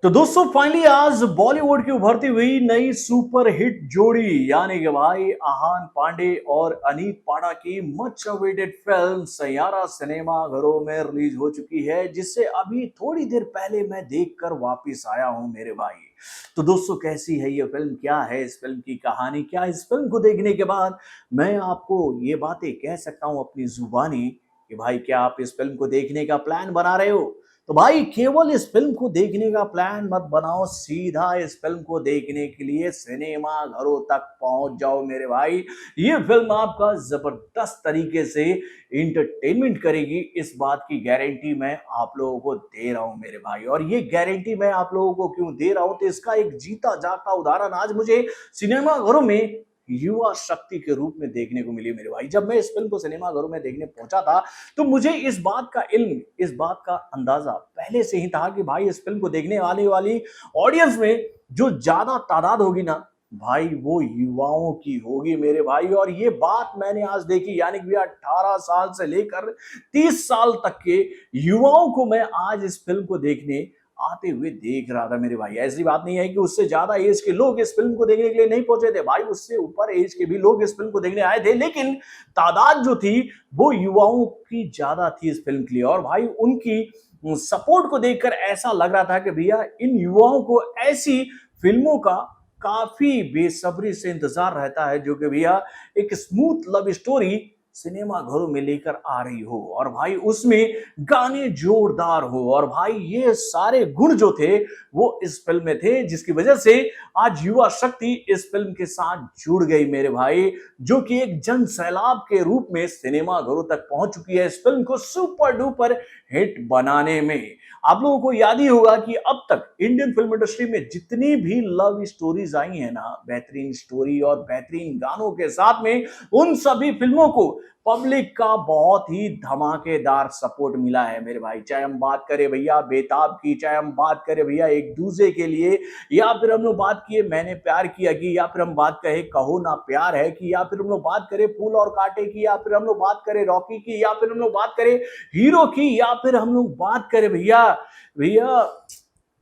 तो दोस्तों फाइनली आज बॉलीवुड की उभरती हुई नई सुपर हिट जोड़ी यानी कि भाई आहान पांडे और अनीत पाड़ा की much awaited film Saiyaara cinema घरों में रिलीज हो चुकी है, जिसे अभी थोड़ी देर पहले मैं देखकर वापस आया हूं मेरे भाई। तो दोस्तों कैसी है ये फिल्म, क्या है इस फिल्म की कहानी, क्या इस फिल्म को देखने के बाद मैं आपको ये बातें कह सकता हूं अपनी जुबानी कि भाई क्या आप इस फिल्म को देखने का प्लान बना रहे हो? तो भाई केवल इस फिल्म को देखने का प्लान मत बनाओ, सीधा इस फिल्म को देखने के लिए सिनेमा घरों तक पहुंच जाओ मेरे भाई। ये फिल्म आपका जबरदस्त तरीके से इंटरटेनमेंट करेगी, इस बात की गारंटी मैं आप लोगों को दे रहा हूं मेरे भाई। और ये गारंटी मैं आप लोगों को क्यों दे रहा हूं, तो इसका एक जीता जागता उदाहरण आज मुझे सिनेमा घरों में युवा शक्ति के रूप में देखने को मिली मेरे भाई। जब मैं इस फिल्म को सिनेमा घरों में देखने पहुंचा था तो मुझे इस बात का इल्म, इस बात का अंदाजा पहले से ही था कि भाई इस फिल्म को देखने आने वाली ऑडियंस में जो ज्यादा तादाद होगी ना भाई, वो युवाओं की होगी मेरे भाई। और ये बात मैंने आज देखी, यानी कि 18 साल से लेकर 30 साल तक के युवाओं को मैं आज इस फिल्म को देखने आते हुए देख रहा था मेरे भाई। ऐसी बात नहीं है कि उससे ज्यादा एज के लोग इस फिल्म को देखने के लिए नहीं पहुंचे थे भाई, उससे ऊपर एज के भी लोग इस फिल्म को देखने आए थे, लेकिन तादाद जो थी वो युवाओं की ज्यादा थी इस फिल्म के लिए। और भाई उनकी सपोर्ट को देखकर ऐसा लग रहा था कि भैया इन युवाओं को ऐसी फिल्मों का काफी बेसब्री से इंतजार रहता है जो कि भैया एक स्मूथ लव स्टोरी सिनेमा घरों में लेकर आ रही हो, और भाई उसमें गाने जोरदार हो, और भाई ये सारे गुण जो थे वो इस फिल्म में थे, जिसकी वजह से आज युवा शक्ति इस फिल्म के साथ जुड़ गई मेरे भाई, जो कि एक जन सैलाब के रूप में सिनेमा घरों तक पहुंच चुकी है इस फिल्म को सुपर डुपर हिट बनाने में। आप लोगों को याद ही होगा कि अब तक इंडियन फिल्म इंडस्ट्री में जितनी भी लव स्टोरीज आई हैं ना, बेहतरीन स्टोरी और बेहतरीन गानों के साथ में, उन सभी फिल्मों को पब्लिक का बहुत ही धमाकेदार सपोर्ट मिला है मेरे भाई। चाहे हम बात करें भैया बेताब की, चाहे हम बात करें भैया एक दूसरे के लिए, या फिर हम लोग बात किए मैंने प्यार किया की, या फिर हम बात करें कहो ना प्यार है की, या फिर हम लोग बात करें फूल और कांटे की, या फिर हम लोग बात करें रॉकी की, या फिर हम लोग बात करें हीरो की, या फिर हम लोग बात करें भैया भैया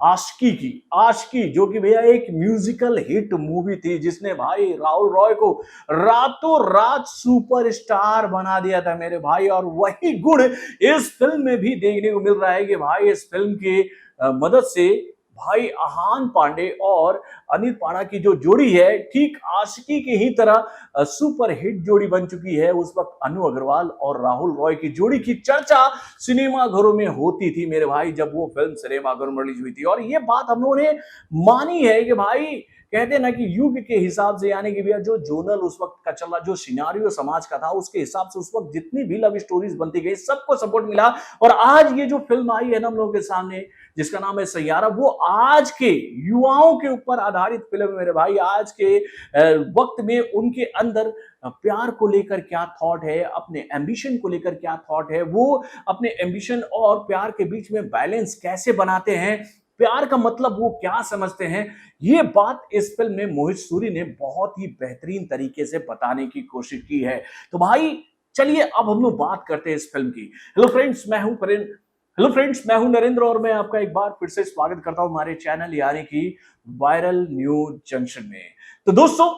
आशिकी की। आशिकी जो कि भैया एक म्यूजिकल हिट मूवी थी, जिसने भाई राहुल रॉय को रातों रात सुपरस्टार बना दिया था मेरे भाई। और वही गुण इस फिल्म में भी देखने को मिल रहा है कि भाई इस फिल्म की मदद से भाई आहान पांडे और अनिल पाड़ा की जो जोड़ी है, ठीक आशिकी की ही तरह सुपर हिट जोड़ी बन चुकी है। उस वक्त अनु अग्रवाल और राहुल रॉय की जोड़ी की चर्चा सिनेमा घरों में होती थी मेरे भाई, जब वो फिल्म सिनेमा घरों में रिलीज हुई थी। और ये बात हम लोगों ने मानी है कि भाई कहते हैं ना कि युग के हिसाब से, यानी कि भैया जो जोनल उस वक्त का चल रहा, जो सिनारियो समाज का था, उसके हिसाब से उस वक्त जितनी भी लव स्टोरीज बनती गई सबको सपोर्ट मिला। और आज ये जो फिल्म आई है ना हम लोगों के सामने, जिसका नाम है सैयारा, वो आज के युवाओं के ऊपर आधारित फिल्म है मेरे भाई। आज के वक्त में उनके अंदर प्यार को लेकर क्या थॉट है, अपने एम्बिशन को लेकर क्या थॉट है, वो अपने एम्बिशन और प्यार के बीच में बैलेंस कैसे बनाते हैं, प्यार का मतलब वो क्या समझते हैं, ये बात इस फिल्म में मोहित सूरी ने बहुत ही बेहतरीन तरीके से बताने की कोशिश की है। तो भाई चलिए अब हम लोग बात करते हैं इस फिल्म की। हेलो फ्रेंड्स, मैं हूं नरेंद्र, और मैं आपका एक बार फिर से स्वागत करता हूं हमारे चैनल यानी कि वायरल न्यूज जंक्शन में। तो दोस्तों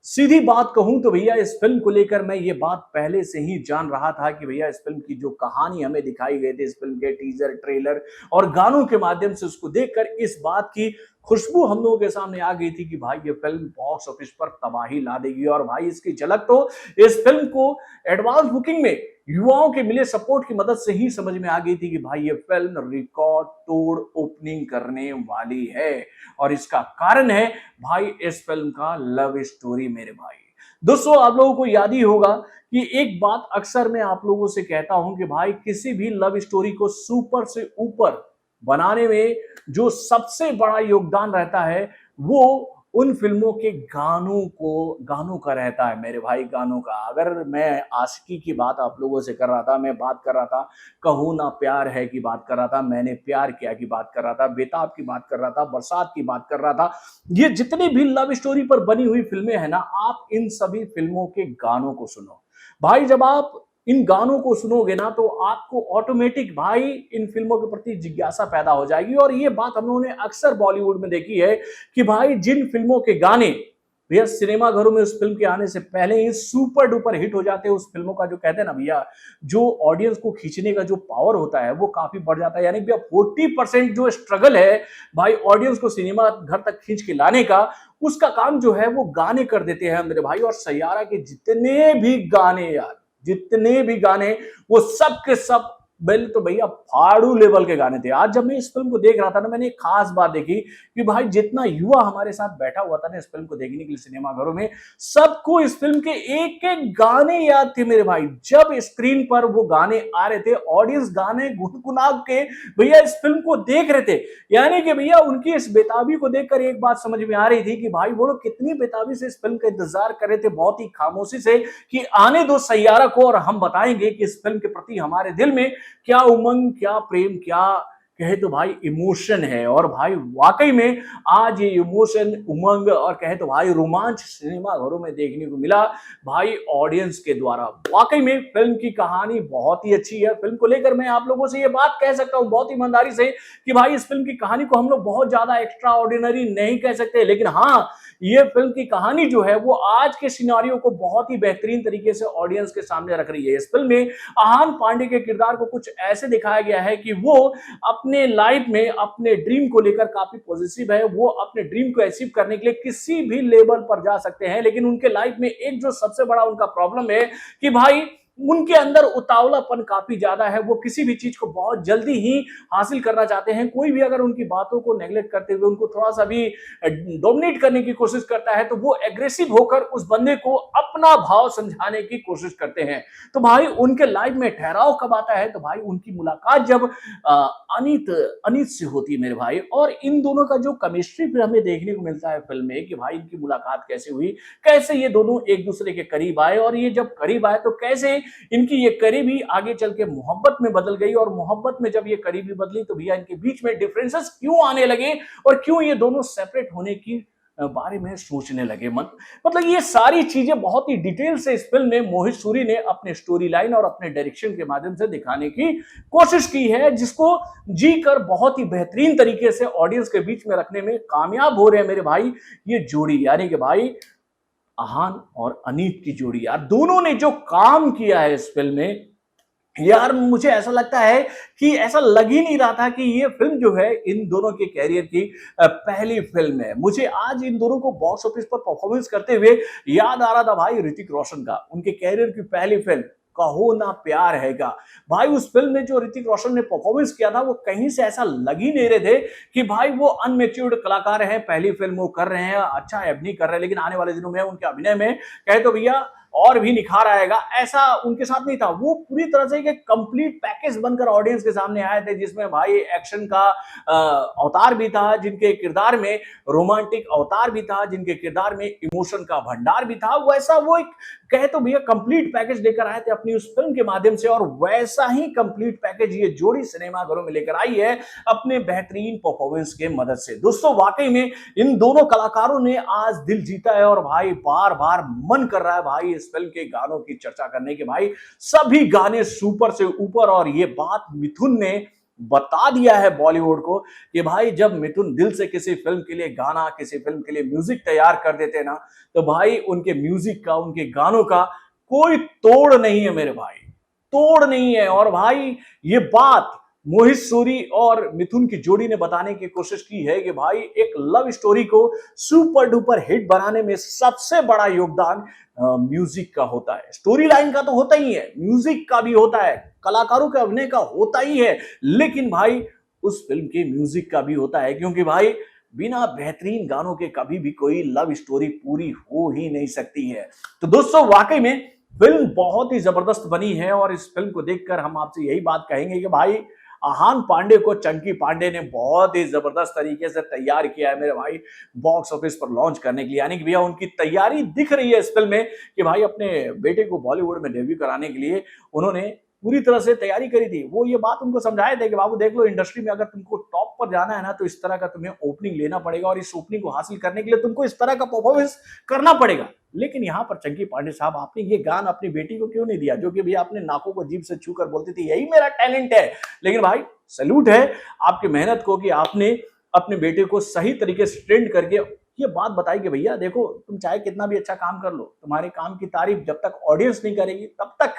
सीधी बात कहूं तो भैया इस फिल्म को लेकर मैं ये बात पहले से ही जान रहा था कि भैया इस फिल्म की जो कहानी हमें दिखाई गई थी, इस फिल्म के टीजर, ट्रेलर और गानों के माध्यम से उसको देखकर इस बात की खुशबू हम लोगों के सामने आ गई थी कि भाई ये फिल्म बॉक्स ऑफिस पर तबाही ला देगी। और भाई इसकी झलक तो इस फिल्म को एडवांस बुकिंग में युवाओं के मिले सपोर्ट की मदद से ही समझ में आ गई थी कि भाई ये फिल्म रिकॉर्ड तोड़ ओपनिंग करने वाली है। और इसका कारण है भाई इस फिल्म का लव स्टोरी मेरे भाई। दोस्तों आप लोगों को याद ही होगा कि एक बात अक्सर मैं आप लोगों से कहता हूं कि भाई किसी भी लव स्टोरी को सुपर से ऊपर बनाने में जो सबसे बड़ा योगदान रहता है वो उन फिल्मों के गानों का रहता है मेरे भाई, गानों का। अगर मैं आशिकी की बात आप लोगों से कर रहा था, मैं बात कर रहा था कहो ना प्यार है की बात कर रहा था, मैंने प्यार किया की बात कर रहा था, बेताब की बात कर रहा था, बरसात की बात कर रहा था, ये जितनी भी लव स्टोरी पर बनी हुई फिल्में हैं ना, आप इन सभी फिल्मों के गानों को सुनो भाई। जब आप इन गानों को सुनोगे ना तो आपको ऑटोमेटिक भाई इन फिल्मों के प्रति जिज्ञासा पैदा हो जाएगी। और ये बात हम लोगों ने अक्सर बॉलीवुड में देखी है कि भाई जिन फिल्मों के गाने भैया सिनेमाघरों में उस फिल्म के आने से पहले ही सुपर डुपर हिट हो जाते हैं, उस फिल्मों का जो कहते हैं ना भैया, जो ऑडियंस को खींचने का जो पावर होता है वो काफी बढ़ जाता है। यानी भैया 40% जो स्ट्रगल है भाई ऑडियंस को सिनेमा घर तक खींच के लाने का, उसका काम जो है वो गाने कर देते हैं मेरे भाई। और सैयारा के जितने भी गाने यार, जितने भी गाने, वो सब के सब बिल तो भैया फाड़ू लेवल के गाने थे। आज जब मैं इस फिल्म को देख रहा था ना, मैंने एक खास बात देखी कि भाई जितना युवा हमारे साथ बैठा हुआ था ना इस फिल्म को देखने के लिए सिनेमाघरों में, सबको इस फिल्म के एक एक गाने याद थे मेरे भाई। जब स्क्रीन पर वो गाने आ रहे थे, ऑडियंस गाने गुनगुना के भैया इस फिल्म को देख रहे थे। यानी कि भैया उनकी इस बेताबी को देखकर एक बात समझ में आ रही थी कि भाई वो लोग कितनी बेताबी से इस फिल्म का इंतजार कर रहे थे, बहुत ही खामोशी से, कि आने दो सैयारा को और हम बताएंगे कि इस फिल्म के प्रति हमारे दिल में क्या उमंग, क्या प्रेम, क्या कहे तो भाई इमोशन है। और भाई वाकई में आज ये इमोशन, उमंग और कहे तो भाई रोमांच सिनेमा घरों में देखने को मिला भाई ऑडियंस के द्वारा। वाकई में फिल्म की कहानी बहुत ही अच्छी है। फिल्म को लेकर मैं आप लोगों से ये बात कह सकता हूं बहुत ईमानदारी से कि भाई इस फिल्म की कहानी को हम लोग बहुत ज्यादा एक्स्ट्रा ऑर्डिनरी नहीं कह सकते, लेकिन हाँ, ये फिल्म की कहानी जो है वो आज के सिनेरियो को बहुत ही बेहतरीन तरीके से ऑडियंस के सामने रख रही है। इस फिल्म में आहान पांडे के किरदार को कुछ ऐसे दिखाया गया है कि वो अपने लाइफ में अपने ड्रीम को लेकर काफी पॉजिटिव है। वो अपने ड्रीम को अचीव करने के लिए किसी भी लेवल पर जा सकते हैं, लेकिन उनके लाइफ में एक जो सबसे बड़ा उनका प्रॉब्लम है कि भाई उनके अंदर उतावलापन काफी ज्यादा है। वो किसी भी चीज को बहुत जल्दी ही हासिल करना चाहते हैं। कोई भी अगर उनकी बातों को नेग्लेक्ट करते हुए उनको थोड़ा सा भी डोमिनेट करने की कोशिश करता है तो वो एग्रेसिव होकर उस बंदे को अपना भाव समझाने की कोशिश करते हैं। तो भाई उनके लाइफ में ठहराव कब आता है, तो भाई उनकी मुलाकात जब अनित अनित से होती है मेरे भाई। और इन दोनों का जो केमिस्ट्री फिर हमें देखने को मिलता है फिल्म में कि भाई इनकी मुलाकात कैसे हुई, कैसे ये दोनों एक दूसरे के करीब आए, और ये जब करीब आए तो कैसे इनकी ये करीबी आगे चल के मोहब्बत में बदल गई, और मोहब्बत में जब ये करीबी बदली तो भैया इनके बीच में डिफरेंसेस क्यों आने लगे और क्यों ये दोनों सेपरेट होने की बारे में सोचने लगे। मतलब ये सारी चीजें बहुत ही डिटेल से इस फिल्म में मोहित सूरी ने अपने स्टोरी लाइन और अपने डायरेक्शन के माध्यम से दिखाने की कोशिश की है, जिसको जी कर बहुत ही बेहतरीन तरीके से ऑडियंस के बीच में रखने में कामयाब हो रहे हैं मेरे भाई ये जोड़ी। यानी कि भाई आहान और अनीत की जोड़ी, यार दोनों ने जो काम किया है इस फिल्म में, यार मुझे ऐसा लगता है कि ऐसा लग ही नहीं रहा था कि ये फिल्म जो है इन दोनों के कैरियर की पहली फिल्म है। मुझे आज इन दोनों को बॉक्स ऑफिस पर परफॉर्मेंस करते हुए याद आ रहा था भाई ऋतिक रोशन का, उनके कैरियर की पहली फिल्म कहो ना प्यार हैगा। भाई उस फिल्म में जो ऋतिक रोशन ने परफॉर्मेंस किया था वो कहीं से ऐसा लग ही नहीं रहे थे कि भाई वो अनमेच्योर्ड कलाकार हैं, पहली फिल्म वो कर रहे हैं, अच्छा अभिनय कर रहे हैं, लेकिन आने वाले दिनों में उनके अभिनय में कहे तो भैया और भी निखार आएगा, ऐसा उनके साथ नहीं था। वो पूरी तरह से एक कंप्लीट पैकेज बनकर ऑडियंस के सामने आए थे, जिसमें भाई एक्शन का अवतार भी था, जिनके किरदार में रोमांटिक अवतार भी था, जिनके किरदार में इमोशन का भंडार भी था। वैसा वो एक कहे तो भैया कंप्लीट पैकेज लेकर आए थे अपनी उस फिल्म के माध्यम से, और वैसा ही कंप्लीट पैकेज ये जोड़ी सिनेमाघरों में लेकर आई है अपने बेहतरीन परफॉर्मेंस के मदद से। दोस्तों वाकई में इन दोनों कलाकारों ने आज दिल जीता है, और भाई बार बार मन कर रहा है भाई इस फिल्म के गानों की चर्चा करने के। भाई सभी गाने सुपर से ऊपर, और ये बात मिथुन ने बता दिया है बॉलीवुड को कि भाई जब मिथुन दिल से किसी फिल्म के लिए गाना, किसी फिल्म के लिए म्यूजिक तैयार कर देते हैं ना, तो भाई उनके म्यूजिक का, उनके गानों का कोई तोड़ नहीं है मेरे भाई, तोड़ नहीं है। और भाई ये बात मोहित सूरी और मिथुन की जोड़ी ने बताने की कोशिश की है कि भाई एक लव स्टोरी को सुपर डुपर हिट बनाने में सबसे बड़ा योगदान म्यूजिक का होता है। स्टोरी लाइन का तो होता ही है, म्यूजिक का भी होता है, कलाकारों के अभिनय का होता ही है, लेकिन भाई उस फिल्म के म्यूजिक का भी होता है, क्योंकि भाई बिना बेहतरीन गानों के कभी भी कोई लव स्टोरी पूरी हो ही नहीं सकती है। तो दोस्तों वाकई में फिल्म बहुत ही जबरदस्त बनी है, और इस फिल्म को देखकर हम आपसे यही बात कहेंगे कि भाई आहान पांडे को चंकी पांडे ने बहुत ही जबरदस्त तरीके से तैयार किया है मेरे भाई बॉक्स ऑफिस पर लॉन्च करने के लिए। यानी कि भैया उनकी तैयारी दिख रही है इस फिल्म में कि भाई अपने बेटे को बॉलीवुड में डेब्यू कराने के लिए उन्होंने पूरी तरह से तैयारी करी थी। वो ये बात उनको समझाए थे कि बाबू देख लो, इंडस्ट्री में अगर तुमको टॉप पर जाना है ना, तो इस तरह का तुम्हें ओपनिंग लेना पड़ेगा और इस ओपनिंग को हासिल करने के लिए तुमको इस तरह का परफॉर्मेंस करना पड़ेगा। लेकिन यहाँ पर चंकी पांडे साहब, आपने ये गान अपनी बेटी को क्यों नहीं दिया, जो कि भैया आपने नाकों को जीभ से छू कर बोलती थी यही मेरा टैलेंट है। लेकिन भाई सैल्यूट है आपकी मेहनत को कि आपने अपने बेटे को सही तरीके से ट्रेंड करके ये बात बताई कि भैया देखो, तुम चाहे कितना भी अच्छा काम कर लो, तुम्हारे काम की तारीफ जब तक ऑडियंस नहीं करेगी तब तक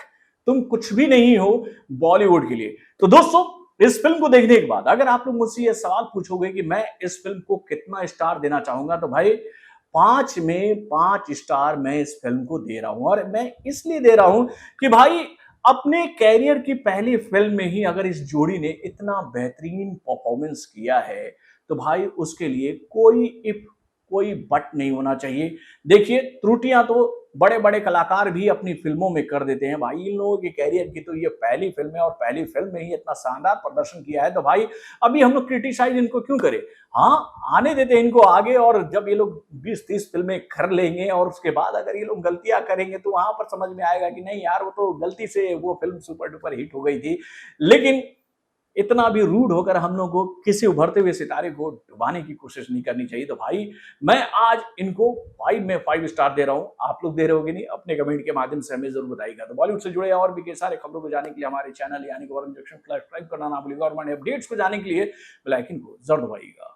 तुम कुछ भी नहीं हो बॉलीवुड के लिए। तो दोस्तों, इस फिल्म को देखने के बाद अगर आप लोग मुझसे ये सवाल पूछोगे कि मैं इस फिल्म को कितना स्टार देना चाहूंगा, तो भाई 5 में 5 स्टार मैं इस फिल्म को दे रहा हूं। और मैं इसलिए दे रहा हूं कि भाई अपने कैरियर की पहली फिल्म में ही अगर इस जोड़ी ने इतना बेहतरीन परफॉर्मेंस किया है, तो भाई उसके लिए कोई इफ कोई बट नहीं होना चाहिए। देखिए, त्रुटियां तो बड़े बड़े कलाकार भी अपनी फिल्मों में कर देते हैं। भाई इन लोगों के कैरियर की तो ये पहली फिल्म है और पहली फिल्म में ही इतना शानदार प्रदर्शन किया है, तो भाई अभी हम लोग क्रिटिसाइज इनको क्यों करें। हाँ, आने देते हैं इनको आगे, और जब ये लोग 20-30 फिल्में कर लेंगे और उसके बाद अगर ये लोग गलतियां करेंगे तो वहां पर समझ में आएगा कि नहीं यार, वो तो गलती से वो फिल्म सुपर डुपर हिट हो गई थी। लेकिन इतना भी रूड होकर हम लोग को किसी उभरते हुए सितारे को डुबाने की कोशिश नहीं करनी चाहिए। तो भाई मैं आज इनको 5 में 5 स्टार दे रहा हूं। आप लोग दे रहे होगे नहीं, अपने कमेंट के माध्यम से हमें जरूर बताइएगा। तो बॉलीवुड से जुड़े और भी कई सारे खबरों को जानने के लिए हमारे चैनल यानी कि वरुण जंक्शन सब्सक्राइब करना ना भूलिएगा और हमारे अपडेट्स को जानने के लिए बेल आइकन को जरूर दबाइएगा।